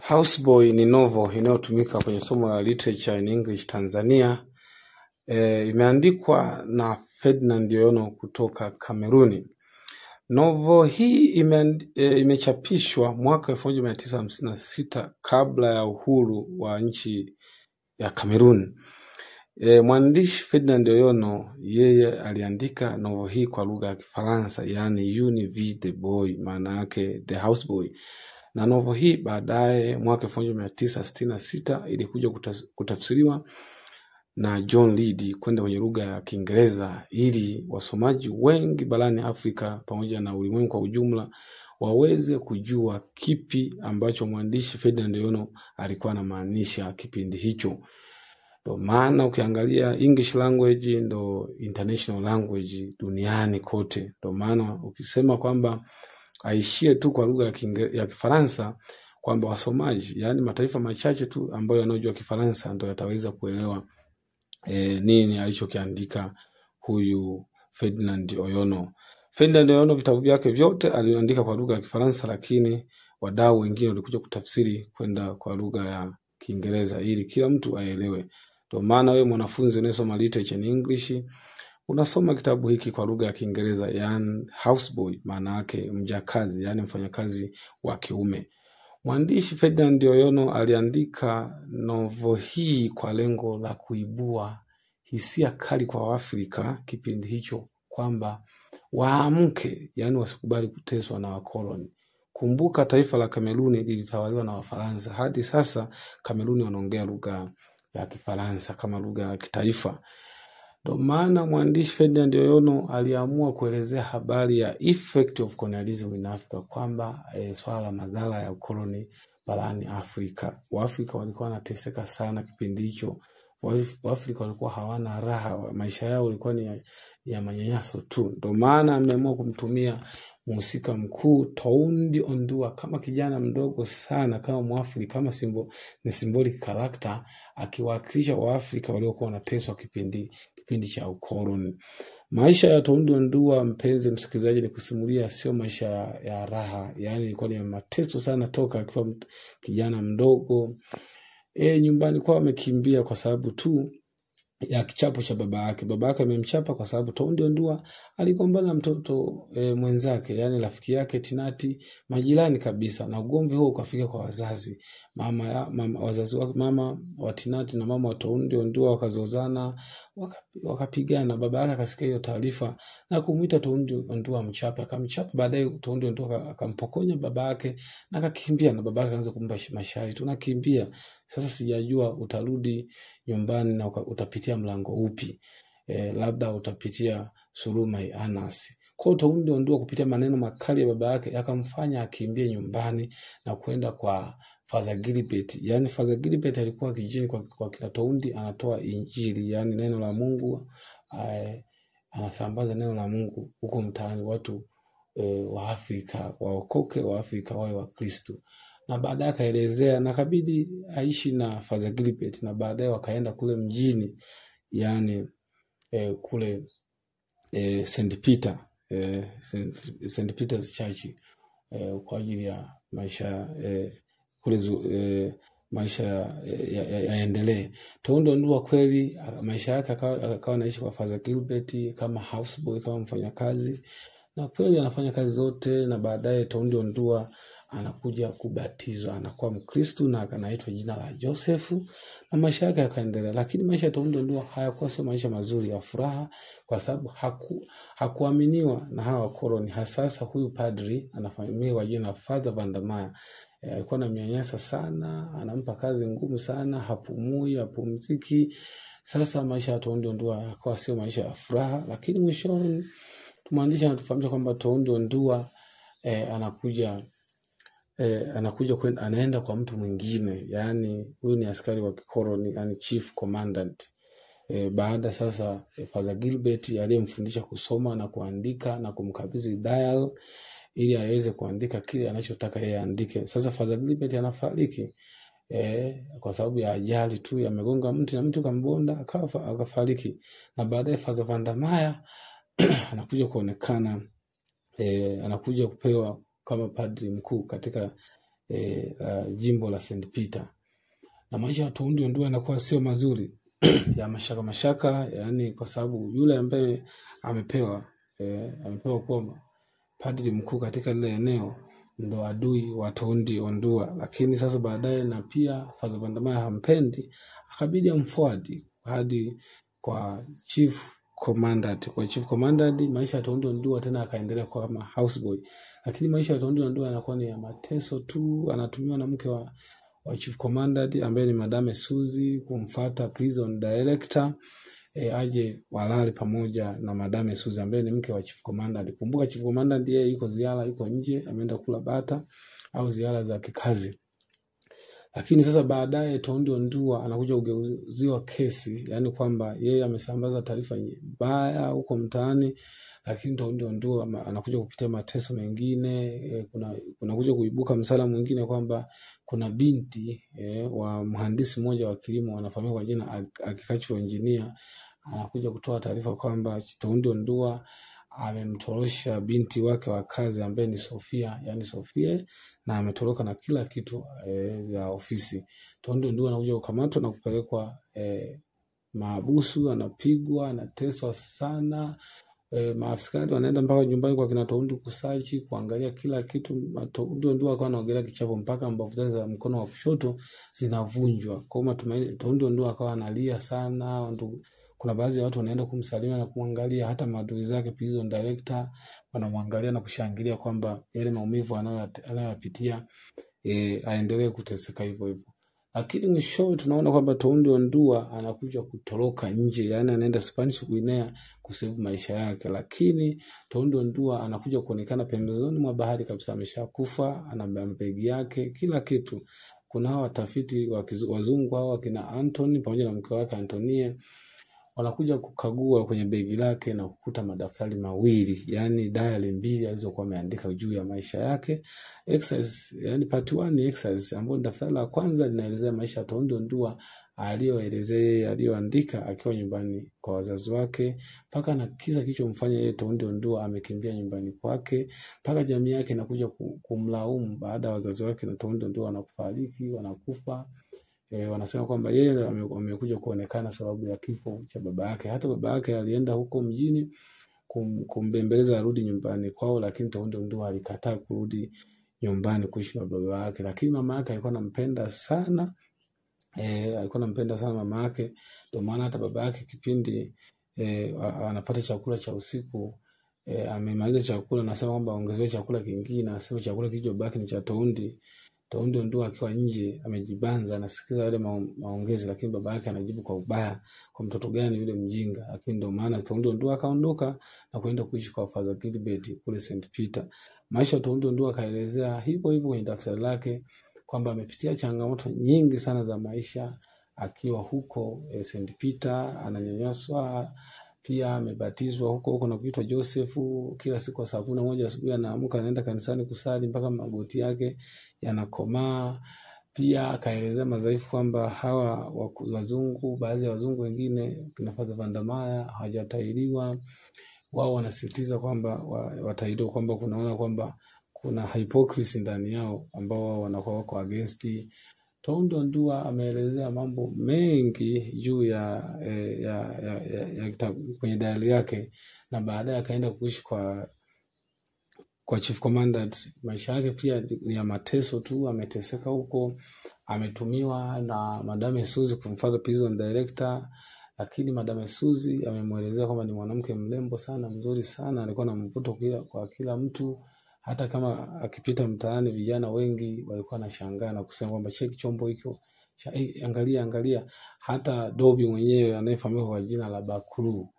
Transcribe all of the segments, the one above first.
Houseboy ni novel inayotumika kwenye somo la literature in English Tanzania. Imeandikwa na Ferdinand Oyono kutoka Kameruni. Novel hii imechapishwa mwaka 1956 kabla ya uhuru wa nchi ya Kamerun. Mwandishi Ferdinand Oyono yeye aliandika novel hii kwa lugha ya Kifaransa, yani Une Vie de Boy, maana yake The Houseboy. Na novel hii baadaye mwaka 1966 ilikuja kutafsiriwa na John Reed kwenda kwenye lugha ya Kiingereza ili wasomaji wengi barani Afrika pamoja na ulimwengu kwa ujumla waweze kujua kipi ambacho mwandishi Ferdinand Oyono alikuwa anamaanisha kipindi hicho. Ndio maana ukiangalia English language ndo international language duniani kote. Ndio maana ukisema kwamba aishie tu kwa lugha ya Kifaransa, kwamba wasomaji, yani mataifa machache tu ambayo yanajua Kifaransa ndio yataweza kuelewa nini alichokiandika huyu Ferdinand Oyono. Ferdinand Oyono vitabu vyake vyote aliandika kwa lugha ya Kifaransa, lakini wadau wengine walikuja kutafsiri kwenda kwa lugha ya Kiingereza ili kila mtu aelewe. Ndio maana wewe mwanafunzi unayesoma literature in English unasoma kitabu hiki kwa lugha ya Kiingereza, yani houseboy, maana yake mjakazi, yani mfanyakazi wa kiume. Mwandishi Ferdinand Oyono aliandika novel hii kwa lengo la kuibua hisia kali kwa Waafrika kipindi hicho, kwamba waamke, yani wasikubali kuteswa na wakoloni. Kumbuka taifa la Kameruni lilitawaliwa na Wafaransa. Hadi sasa Kameruni wanaongea lugha ya Kifaransa kama lugha ya kitaifa. Ndio maana mwandishi Ferdinand Oyono aliamua kuelezea habari ya effect of colonialism in Africa, kwamba swala la madhara ya ukoloni barani Afrika. Waafrika walikuwa wanateseka sana kipindi hicho. Waafrika walikuwa hawana raha, maisha yao yalikuwa ni ya manyanyaso tu. Ndio maana ameamua kumtumia mhusika mkuu Toundi Ondua kama kijana mdogo sana, kama Mwafrika, kama symbolic character, akiwakilisha Waafrika waliokuwa wanateswa kipindi cha ukoloni. Maisha ya Toundi Ondua, mpenzi msikilizaji, ni kusimulia sio maisha ya raha, yani ilikuwa ni mateso sana toka akiwa kijana mdogo. Nyumbani kwao amekimbia kwa sababu tu ya kichapo cha baba yake. Baba yake amemchapa kwa sababu Toundi Ondua aligombana na mtoto mwenzake, yani rafiki yake Tinati, majirani kabisa, na ugomvi huo ukafika kwa wazazi. Wazazi wake, mama wa Tinati na mama wa Toundi Ondua wakazozana, wakapigana. Baba yake akasikia hiyo taarifa na kumuita Toundi Ondua mchapa, akamchapa. Baadaye Toundi Ondua akampokonya baba yake na akakimbia, na baba yake akaanza kumpa mashauri, tunakimbia sasa, sijajua utarudi nyumbani na utapitia mlango upi, labda utapitia Surumai Anasi. Kwa Toundi Ondua kupitia maneno makali ya baba yake akamfanya akimbie nyumbani na kwenda kwa Father Gilbert. Yani Father Gilbert alikuwa kijijini kwa kila Toundi, anatoa injili, yani neno la Mungu, anasambaza neno la Mungu huko mtaani, watu wa Afrika waokoke, wa Afrika wawe wa Kristo. Na baadaye akaelezea na kabidi aishi na Father Gilbert, na baadaye wakaenda kule mjini, yani kule St. Peter, St. Peter's Church, kwa ajili ya maisha kule maisha yaendelee. Toundi Ondua kweli maisha yake akawa anaishi kwa Father Gilbert kama houseboy, kama mfanyakazi, na kweli anafanya kazi zote. Na baadaye Toundi Ondua anakuja kubatizwa, anakuwa Mkristo na anaitwa jina la Joseph, na maisha yake yakaendelea. Lakini maisha ya Toundi Ondua hayakuwa sio maisha mazuri ya furaha, kwa sababu hakuaminiwa na hawa wakoloni. Hasa huyu padri anafahamika jina la Father Vandermeer, alikuwa anamnyanyasa sana, anampa kazi ngumu sana, hapumui, hapumziki. Sasa maisha ya Toundi Ondua yakawa sio maisha ya furaha. Lakini mwishoni mwandishi anatufahamisha kwamba Toundi Ondua anaenda kwa mtu mwingine, yani huyu ni askari wa kikoloni, yani chief commandant. Baada sasa Father Gilbert aliyemfundisha kusoma na kuandika na kumkabidhi dial ili aweze kuandika kile anachotaka yeye aandike. Sasa Father Gilbert anafariki kwa sababu ya ajali tu, yamegonga mti na mtu kambonda akafariki. Na baadaye Father Vandermeer anakuja kuonekana, anakuja kupewa kama padri mkuu katika jimbo la St. Peter. Na maisha ya Toundi Ondua yanakuwa sio mazuri ya mashaka, yani kwa sababu yule ambaye amepewa kuwa padri mkuu katika lile eneo ndo adui wa Toundi Ondua. Lakini sasa baadaye na pia Father Bandamaya hampendi, akabidi amforward hadi kwa chief commandant. Kwa chief commandant maisha ya Toundi Ondua tena akaendelea kwa kama houseboy. Lakini maisha ya Toundi Ondua yanakuwa ni ya mateso tu, anatumiwa na mke wa chief commandant ambaye ni Madame Suzy kumfuata prison director aje walale pamoja na Madame Suzy ambaye ni mke wa chief commandant. Kumbuka chief commandant yeye yuko ziara, yuko nje, ameenda kula bata au ziara za kikazi. Lakini sasa baadaye Toundi Ondua anakuja kugeuziwa kesi, yani kwamba yeye amesambaza taarifa mbaya huko mtaani. Lakini Toundi Ondua anakuja kupitia mateso mengine. Kuna kuja kuibuka msala mwingine kwamba kuna binti wa mhandisi mmoja wa kilimo anafahamika kwa jina agricultural engineer, anakuja kutoa taarifa kwamba Toundi Ondua amemtorosha binti wake wa kazi ambaye ni Sofia, yani Sofia, na ametoroka na kila kitu ya ofisi. Toundi Ondua anakuja kukamatwa na kupelekwa maabusu, anapigwa, anateswa sana. Maaskari wanaenda mpaka nyumbani kwa kina Toundi kusachi, kuangalia kila kitu. Toundi Ondua akawa anaogelea kichapo mpaka mbavu zake za mkono wa kushoto zinavunjwa. Kwa matumaini Toundi Ondua akawa analia sana. Kuna baadhi ya watu wanaenda kumsalimia na kumwangalia, hata maadui zake prison director wanamwangalia na kushangilia kwamba yale maumivu anayopitia aendelee kuteseka hivyo hivyo. Lakini mwishowe tunaona kwamba Toundi Ondua anakuja kutoroka nje, yani anaenda Spanish Guinea kusave maisha yake. Lakini Toundi Ondua anakuja kuonekana pembezoni mwa bahari kabisa, ameshakufa, ana begi yake, kila kitu. Kuna hawa watafiti wazungu hawa kina Anthony pamoja na mke wake Antonie wanakuja kukagua kwenye begi lake na kukuta madaftari mawili, yani diary mbili alizokuwa ameandika juu ya maisha yake. Exercise, yani part 1 ni exercise ambapo daftari la kwanza linaelezea maisha ya Toundi Ondua aliyoandika akiwa nyumbani kwa wazazi wake, paka na kisa kilichomfanya yeye Toundi Ondua amekimbia nyumbani kwake, paka jamii yake inakuja kumlaumu baada ya wazazi wake na Toundi Ondua wanakufa. Wanasema kwamba yeye amekuja kuonekana sababu ya kifo cha baba yake. Hata baba yake alienda huko mjini kumbembeleza arudi nyumbani kwao, lakini Toundi Ondua alikataa kurudi nyumbani kuishi na baba yake. Lakini mama yake alikuwa anampenda sana. Mama yake, ndio maana hata baba yake kipindi anapata chakula cha usiku, amemaliza chakula anasema kwamba ongezewe chakula kingine, anasema chakula kilichobaki ni cha Toundi Ondua akiwa nje amejibanza anasikiza wale maongezi, lakini baba yake anajibu kwa ubaya, kwa mtoto gani yule mjinga. Lakini ndio maana Toundi Ondua akaondoka na kwenda kuishi kwa Father Gilbert kule St. Peter. Maisha ya Toundi Ondua kaelezea hivyo hivyo kwenye daftari lake kwamba amepitia changamoto nyingi sana za maisha akiwa huko St. Peter, ananyanyaswa, pia amebatizwa huko na kuitwa Josefu. Kila siku saa 11 asubuhi anaamka anaenda kanisani kusali mpaka magoti yake yanakomaa. Pia akaelezea madhaifu kwamba hawa wazungu, baadhi ya wazungu wengine kina Father Bandamaya hawajatahiriwa. Wao wanasisitiza kwamba watahiriwa, kwamba kunaona kwamba kuna hypocrisy ndani yao ambao wao wanakuwa wako against. Toundi Ondua ameelezea mambo mengi juu ya kwenye diary yake, na baadaye akaenda kuishi kwa chief commandant. Maisha yake pia ni ya mateso tu, ameteseka huko, ametumiwa na Madame Suzy kumfuata prison director. Lakini Madame Suzy amemuelezea kwamba ni mwanamke mrembo sana, mzuri sana, alikuwa na mvuto kwa kila mtu. Hata kama akipita mtaani vijana wengi walikuwa wanashangaa na kusema kwamba check chombo hicho, angalia. Hata Dobi mwenyewe anayefahamika kwa jina la Bakuru,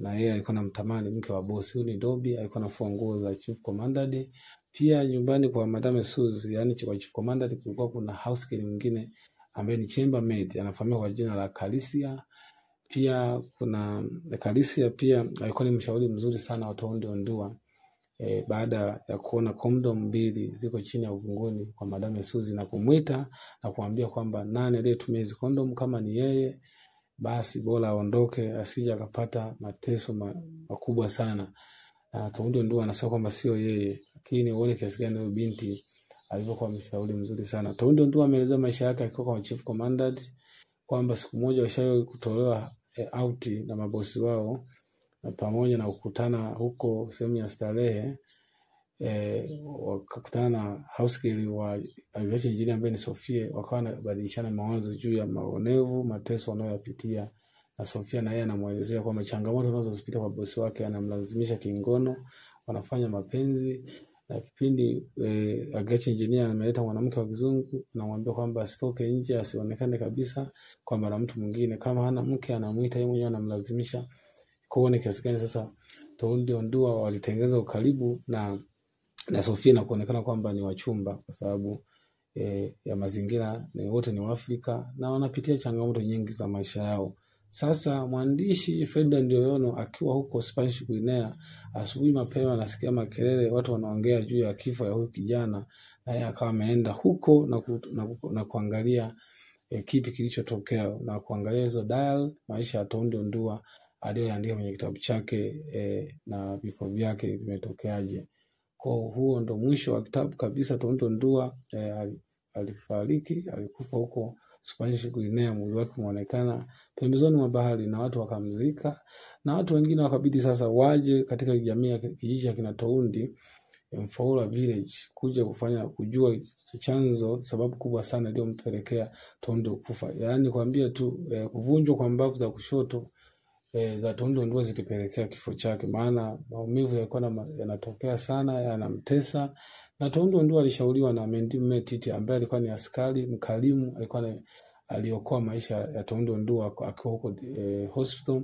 na yeye alikuwa anamtamani mke wa boss. Huyu ni Dobi, alikuwa anafua nguo za chief commandant. Pia nyumbani kwa Madame Suzy, yani kwa chief commandant, kulikuwa kuna house girl mwingine ambaye ni chambermaid, anafahamika kwa jina la Kalisia. Pia kuna Kalisia pia alikuwa ni mshauri mzuri sana wa Toundi Ondua. Baada ya kuona condom mbili ziko chini ya uvunguni kwa Madame Suzy na kumwita na kuambia kwamba nani aliyetumia hizo condom, kama ni yeye basi bora aondoke asije akapata mateso makubwa sana. Toundi Ondua anasema kwamba sio yeye, lakini uone kiasi gani huyo binti alivyokuwa mshauri mzuri sana. Toundo Ndua ameeleza maisha yake akiwa kwa chief commandant kwamba siku moja washawahi kutolewa out na mabosi wao, na pamoja na kukutana huko sehemu ya starehe, wakakutana na house girl wa aviation engineer ambaye ni Sofia, wakawa wanabadilishana mawazo juu ya maonevu, mateso wanayopitia, na Sofia na yeye anamuelezea kwamba changamoto anazozipita kwa bosi wake, anamlazimisha kingono, wanafanya mapenzi. Na kipindi aviation engineer ameleta mwanamke wa kizungu, anamwambia kwamba asitoke nje, asionekane kabisa kwamba na mtu mwingine, kama hana mke anamuita yeye mwenyewe, anamlazimisha. Kuone kiasi gani sasa Toundo Ndua walitengeneza ukaribu na Sofia na kuonekana kwamba ni wachumba kwa sababu ya mazingira, wote ni Waafrika na wanapitia changamoto nyingi za maisha yao. Sasa mwandishi Ferdinand Oyono akiwa huko Spanish Guinea, asubuhi mapema anasikia makelele, watu wanaongea juu ya kifo ya huyu kijana, na yeye akawa ameenda huko na kuangalia kipi kilichotokea, na kuangalia hizo dial maisha ya Toundo Ndua aliyoandika kwenye kitabu chake, na vifo vyake vimetokeaje. Kwa huo ndo mwisho wa kitabu kabisa. Toundo Ndua alikufa huko Spanish Guinea, mwili wake umeonekana pembezoni mwa bahari na watu wakamzika, na watu wengine wakabidi sasa waje katika jamii ya kijiji cha kina Toundi, Mfoula village, kuja kujua chanzo, sababu kubwa sana iliyompelekea Toundo kufa. Yaani kuambia tu kuvunjwa kwa mbavu za kushoto za Toundo Ndua zilipelekea kifo chake, maana maumivu yalikuwa yanatokea sana, yanamtesa. Na Toundo Ndua alishauriwa na Mendy Metiti ambaye alikuwa ni askari mkarimu, aliokoa maisha ya Toundo Ndua akiwa huko hospital,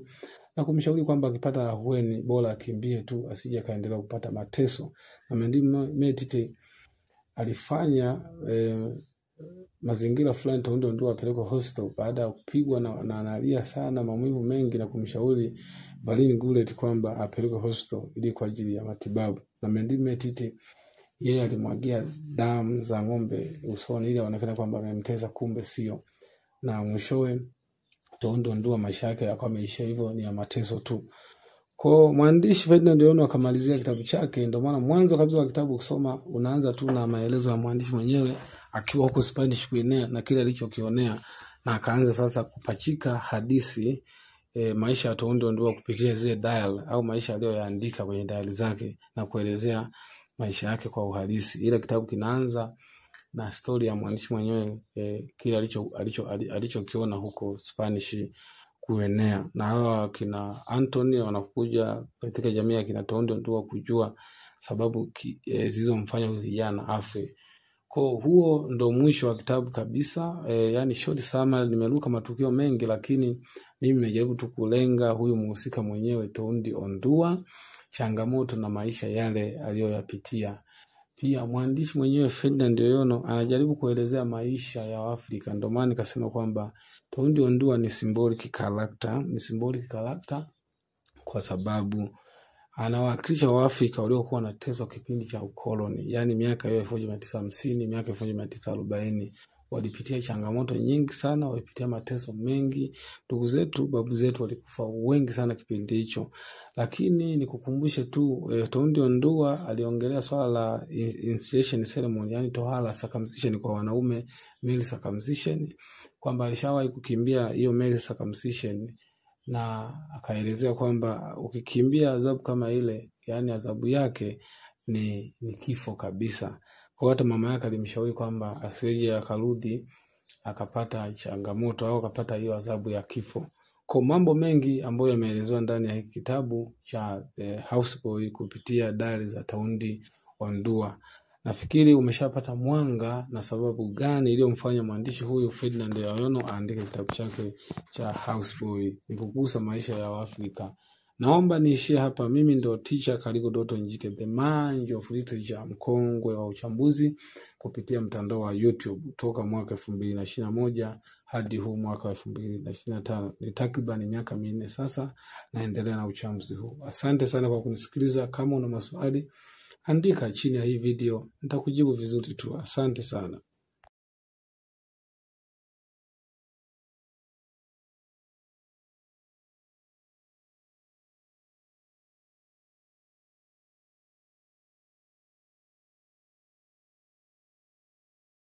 na kumshauri kwamba akipata ahueni bora akimbie tu, asije kaendelea kupata mateso. Na Mendy Metiti alifanya mazingira fulani Toundo Ndua apelekwe hospital baada ya kupigwa na analia sana, maumivu mengi, na kumshauri Valin Gullet kwamba apelekwe hospital ili kwa ajili ya matibabu. Na Mendy Metiti yeye alimwagia damu za ng'ombe usoni ili aonekane kwamba amemteza, kumbe sio. Na mwishowe Toundo Ndua maisha yake yakawa yameisha hivyo, ni ya mateso tu. Kwa mwandishi Ferdinand Oyono akamalizia kitabu chake. Ndio maana mwanzo kabisa wa kitabu kusoma unaanza tu na maelezo ya mwandishi mwenyewe akiwa huko Spanish Guinea na kile alichokionea, na akaanza sasa kupachika hadithi maisha ya Toundo Ndua kupitia zile dial au maisha aliyoyaandika kwenye dial zake, na kuelezea maisha yake kwa uhalisi. Ile kitabu kinaanza na story ya mwandishi mwenyewe, kile alichokiona huko Spanish Guinea. Na hawa kina Anthony wanakuja katika jamii ya kina Toundo Ndua kujua sababu zilizomfanya huyu kijana afe. Kwa huo ndo mwisho wa kitabu kabisa. Yani short summary, nimeruka matukio mengi, lakini mimi nimejaribu tu kulenga huyu mhusika mwenyewe Toundo Ndua, changamoto na maisha yale aliyoyapitia. Pia mwandishi mwenyewe Ferdinand Oyono anajaribu kuelezea maisha ya Afrika. Ndio maana nikasema kwamba Toundo Ndua ni symbolic character kwa sababu anawakilisha Waafrika waliokuwa wanateswa kipindi cha ukoloni, yani miaka ya 1950, miaka 1940. Walipitia changamoto nyingi sana, walipitia mateso mengi. Ndugu zetu, babu zetu walikufa wengi sana kipindi hicho. Lakini nikukumbushe tu, Toundo Ndua aliongelea swala la initiation ceremony, yani tohara, circumcision kwa wanaume, male circumcision, kwamba alishawahi kukimbia hiyo male circumcision, na akaelezea kwamba ukikimbia adhabu kama ile, yani adhabu yake ni kifo kabisa. Kwa hata mama yake alimshauri kwamba asije akarudi akapata changamoto au akapata hiyo adhabu ya kifo. Kwa mambo mengi ambayo yameelezwa ndani ya kitabu cha Houseboy kupitia diary za Toundo Ndua. Nafikiri umeshapata mwanga na sababu gani iliyomfanya mwandishi huyu Ferdinand Oyono aandike kitabu chake cha Houseboy, ni kugusa maisha ya Afrika. Naomba niishie hapa. Mimi ndo teacher Kaligo Doto Njike, the man of literature, mkongwe wa uchambuzi kupitia mtandao wa YouTube toka mwaka 2021 hadi huu mwaka 2025. Ni takriban miaka 4 sasa naendelea na uchambuzi huu. Asante sana kwa kunisikiliza. Kama una maswali, andika chini ya hii video, nitakujibu vizuri tu. Asante sana.